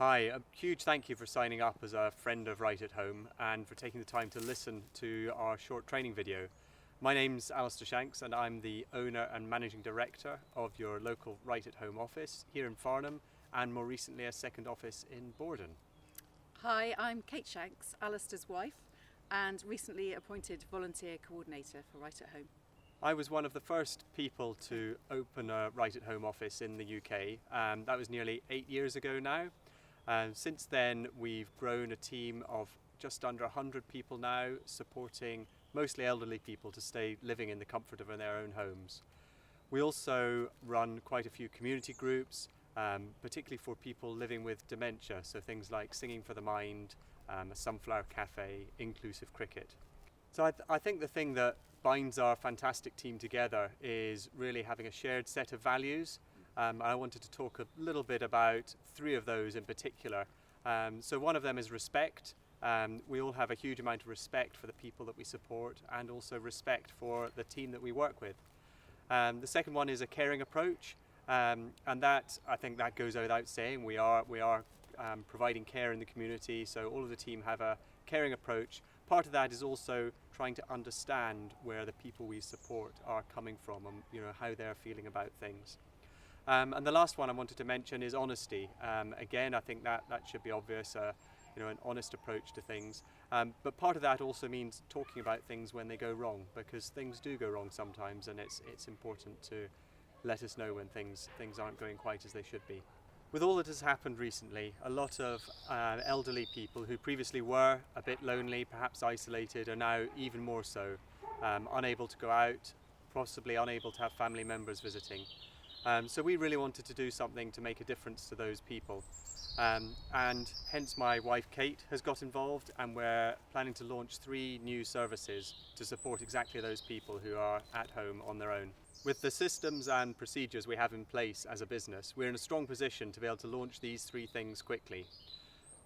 Hi, a huge thank you for signing up as a friend of Right at Home and for taking the time to listen to our short training video. My name's Alistair Shanks and I'm the owner and managing director of your local Right at Home office here in Farnham and more recently a second office in Bordon. Hi, I'm Kate Shanks, Alistair's wife, and recently appointed volunteer coordinator for Right at Home. I was one of the first people to open a Right at Home office in the UK. That was nearly 8 years ago now. Since then we've grown a team of just under 100 people now, supporting mostly elderly people to stay living in the comfort of their own homes. We also run quite a few community groups, particularly for people living with dementia, so things like Singing for the Mind, a Sunflower Cafe, inclusive cricket. So I think the thing that binds our fantastic team together is really having a shared set of values. I wanted to talk a little bit about 3 of those in particular. So one of them is respect. We all have a huge amount of respect for the people that we support and also respect for the team that we work with. The second one is a caring approach, and that I think that goes without saying. We are providing care in the community, so all of the team have a caring approach. Part of that is also trying to understand where the people we support are coming from and how they're feeling about things. And the last one I wanted to mention is honesty. Again, I think that should be obvious, an honest approach to things. But part of that also means talking about things when they go wrong, because things do go wrong sometimes, and it's important to let us know when things aren't going quite as they should be. With all that has happened recently, a lot of elderly people who previously were a bit lonely, perhaps isolated, are now even more so, unable to go out, possibly unable to have family members visiting. So we really wanted to do something to make a difference to those people. And hence my wife Kate has got involved, and we're planning to launch 3 new services to support exactly those people who are at home on their own. With the systems and procedures we have in place as a business, we're in a strong position to be able to launch these 3 things quickly.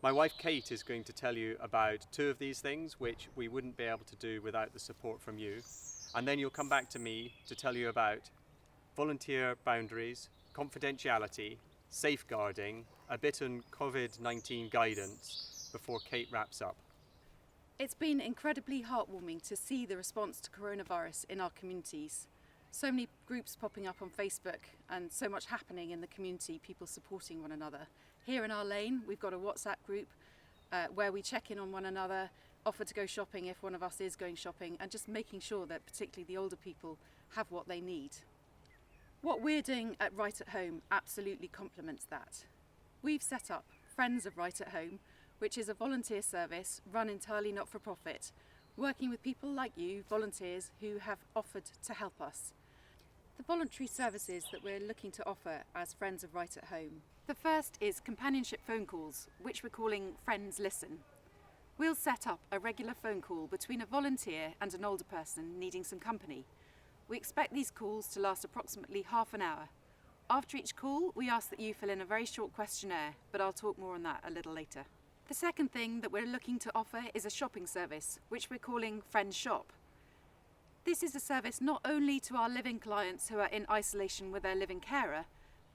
My wife Kate is going to tell you about 2 of these things which we wouldn't be able to do without the support from you, and then you'll come back to me to tell you about volunteer boundaries, confidentiality, safeguarding, a bit on COVID-19 guidance before Kate wraps up. It's been incredibly heartwarming to see the response to coronavirus in our communities. So many groups popping up on Facebook and so much happening in the community, people supporting one another. Here in our lane, we've got a WhatsApp group where we check in on one another, offer to go shopping if one of us is going shopping, and just making sure that particularly the older people have what they need. What we're doing at Right at Home absolutely complements that. We've set up Friends of Right at Home, which is a volunteer service run entirely not for profit, working with people like you, volunteers, who have offered to help us. The voluntary services that we're looking to offer as Friends of Right at Home. The first is companionship phone calls, which we're calling Friends Listen. We'll set up a regular phone call between a volunteer and an older person needing some company. We expect these calls to last approximately half an hour. After each call, we ask that you fill in a very short questionnaire, but I'll talk more on that a little later. The second thing that we're looking to offer is a shopping service, which we're calling Friends Shop. This is a service not only to our living clients who are in isolation with their living carer,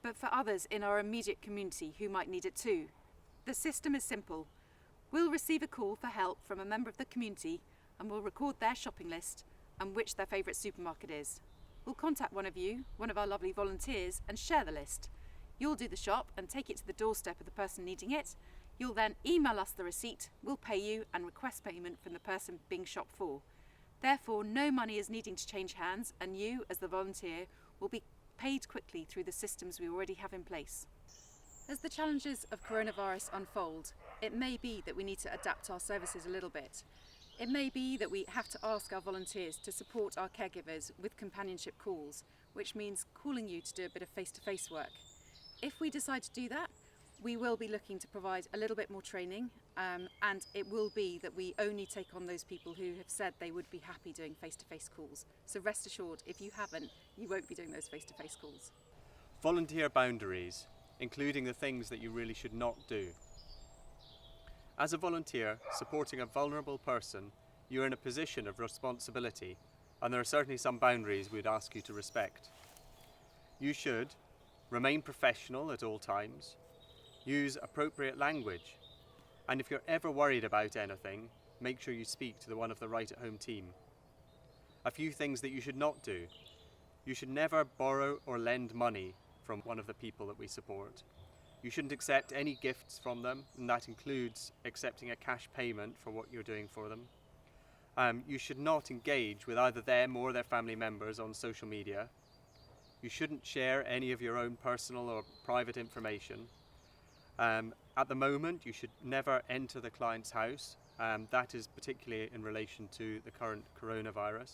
but for others in our immediate community who might need it too. The system is simple. We'll receive a call for help from a member of the community, and we'll record their shopping list and which their favourite supermarket is. We'll contact one of you, one of our lovely volunteers, and share the list. You'll do the shop and take it to the doorstep of the person needing it. You'll then email us the receipt, we'll pay you and request payment from the person being shopped for. Therefore, no money is needing to change hands, and you, as the volunteer, will be paid quickly through the systems we already have in place. As the challenges of coronavirus unfold, it may be that we need to adapt our services a little bit. It may be that we have to ask our volunteers to support our caregivers with companionship calls, which means calling you to do a bit of face-to-face work. If we decide to do that, we will be looking to provide a little bit more training, and it will be that we only take on those people who have said they would be happy doing face-to-face calls. So rest assured, if you haven't, you won't be doing those face-to-face calls. Volunteer boundaries, including the things that you really should not do. As a volunteer supporting a vulnerable person, you're in a position of responsibility, and there are certainly some boundaries we'd ask you to respect. You should remain professional at all times, Use appropriate language. And if you're ever worried about anything, make sure you speak to one of the Right at Home team. A few things that you should not do. You should never borrow or lend money from one of the people that we support. You shouldn't accept any gifts from them, and that includes accepting a cash payment for what you're doing for them. You should not engage with either them or their family members on social media. You shouldn't share any of your own personal or private information. At the moment, you should never enter the client's house. That is particularly in relation to the current coronavirus.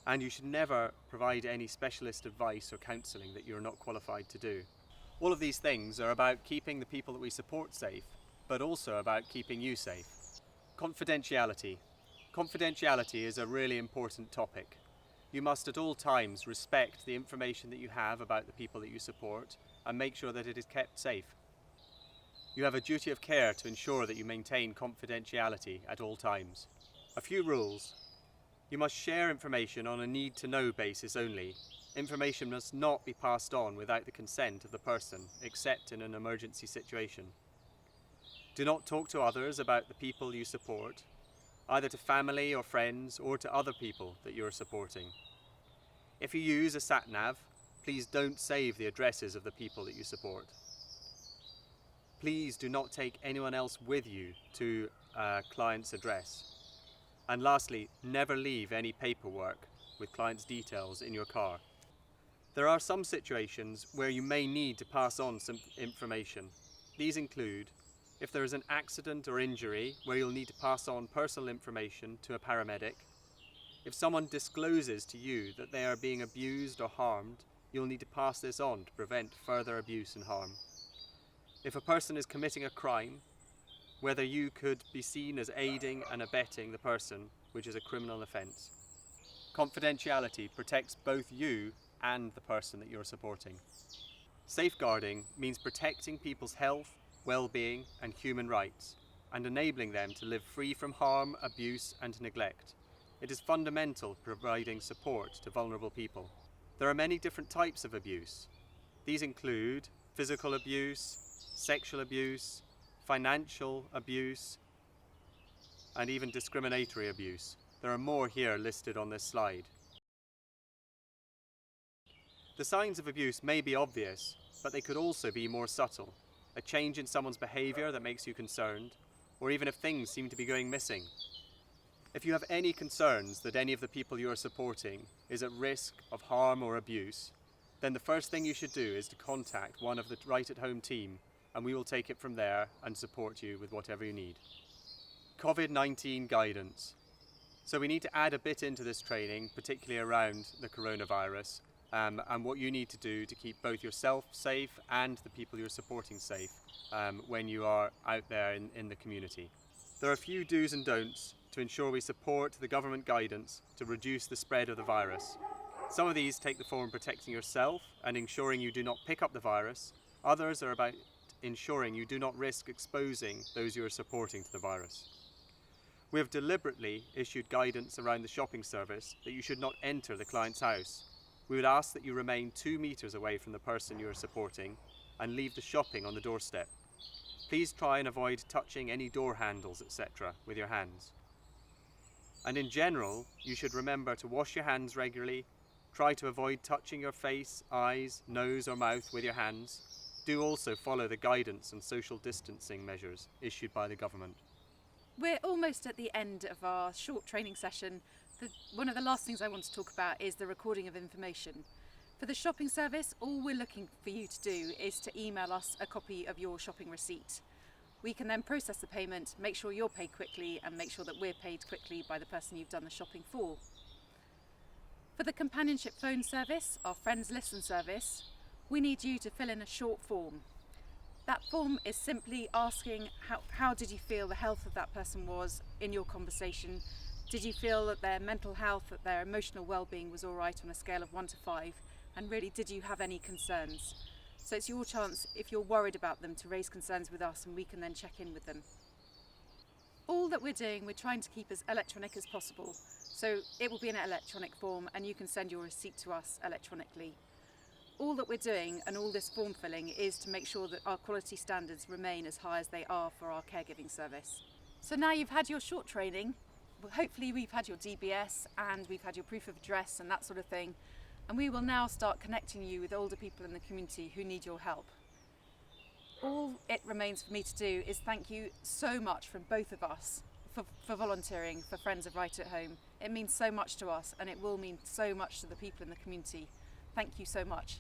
And you should never provide any specialist advice or counselling that you're not qualified to do. All of these things are about keeping the people that we support safe, but also about keeping you safe. Confidentiality. Confidentiality is a really important topic. You must at all times respect the information that you have about the people that you support and make sure that it is kept safe. You have a duty of care to ensure that you maintain confidentiality at all times. A few rules. You must share information on a need-to-know basis only. Information must not be passed on without the consent of the person, except in an emergency situation. Do not talk to others about the people you support, either to family or friends or to other people that you are supporting. If you use a sat-nav, please don't save the addresses of the people that you support. Please do not take anyone else with you to a client's address. And lastly, never leave any paperwork with clients' details in your car. There are some situations where you may need to pass on some information. These include if there is an accident or injury where you'll need to pass on personal information to a paramedic. If someone discloses to you that they are being abused or harmed, you'll need to pass this on to prevent further abuse and harm. If a person is committing a crime, whether you could be seen as aiding and abetting the person, which is a criminal offence. Confidentiality protects both you and the person that you're supporting. Safeguarding means protecting people's health, well-being and human rights and enabling them to live free from harm, abuse and neglect. It is fundamental providing support to vulnerable people. There are many different types of abuse. These include physical abuse, sexual abuse, financial abuse and even discriminatory abuse. There are more here listed on this slide. The signs of abuse may be obvious, but they could also be more subtle. A change in someone's behaviour that makes you concerned, or even if things seem to be going missing. If you have any concerns that any of the people you are supporting is at risk of harm or abuse, then the first thing you should do is to contact one of the Right at Home team and we will take it from there and support you with whatever you need. COVID-19 guidance. So we need to add a bit into this training, particularly around the coronavirus, and what you need to do to keep both yourself safe and the people you're supporting safe when you are out there in the community. There are a few do's and don'ts to ensure we support the government guidance to reduce the spread of the virus. Some of these take the form of protecting yourself and ensuring you do not pick up the virus. Others are about ensuring you do not risk exposing those you are supporting to the virus. We have deliberately issued guidance around the shopping service that you should not enter the client's house. We would ask that you remain 2 meters away from the person you are supporting and leave the shopping on the doorstep. Please try and avoid touching any door handles, etc. with your hands. And in general, you should remember to wash your hands regularly, try to avoid touching your face, eyes, nose or mouth with your hands. Do also follow the guidance and social distancing measures issued by the government. We're almost at the end of our short training session. One of the last things I want to talk about is the recording of information. For the shopping service, all we're looking for you to do is to email us a copy of your shopping receipt. We can then process the payment, make sure you're paid quickly and make sure that we're paid quickly by the person you've done the shopping for. For the companionship phone service, our Friends Listen service, we need you to fill in a short form. That form is simply asking how did you feel the health of that person was in your conversation? Did you feel that their mental health, that their emotional well-being was all right on a scale of 1 to 5? And really, did you have any concerns? So it's your chance, if you're worried about them, to raise concerns with us and we can then check in with them. All that we're doing, we're trying to keep as electronic as possible. So it will be in an electronic form and you can send your receipt to us electronically. all that we're doing and all this form filling is to make sure that our quality standards remain as high as they are for our caregiving service. So now you've had your short training, well, hopefully we've had your DBS and we've had your proof of address and that sort of thing, and we will now start connecting you with older people in the community who need your help. All it remains for me to do is thank you so much from both of us for volunteering for Friends of Right at Home. It means so much to us and it will mean so much to the people in the community. Thank you so much.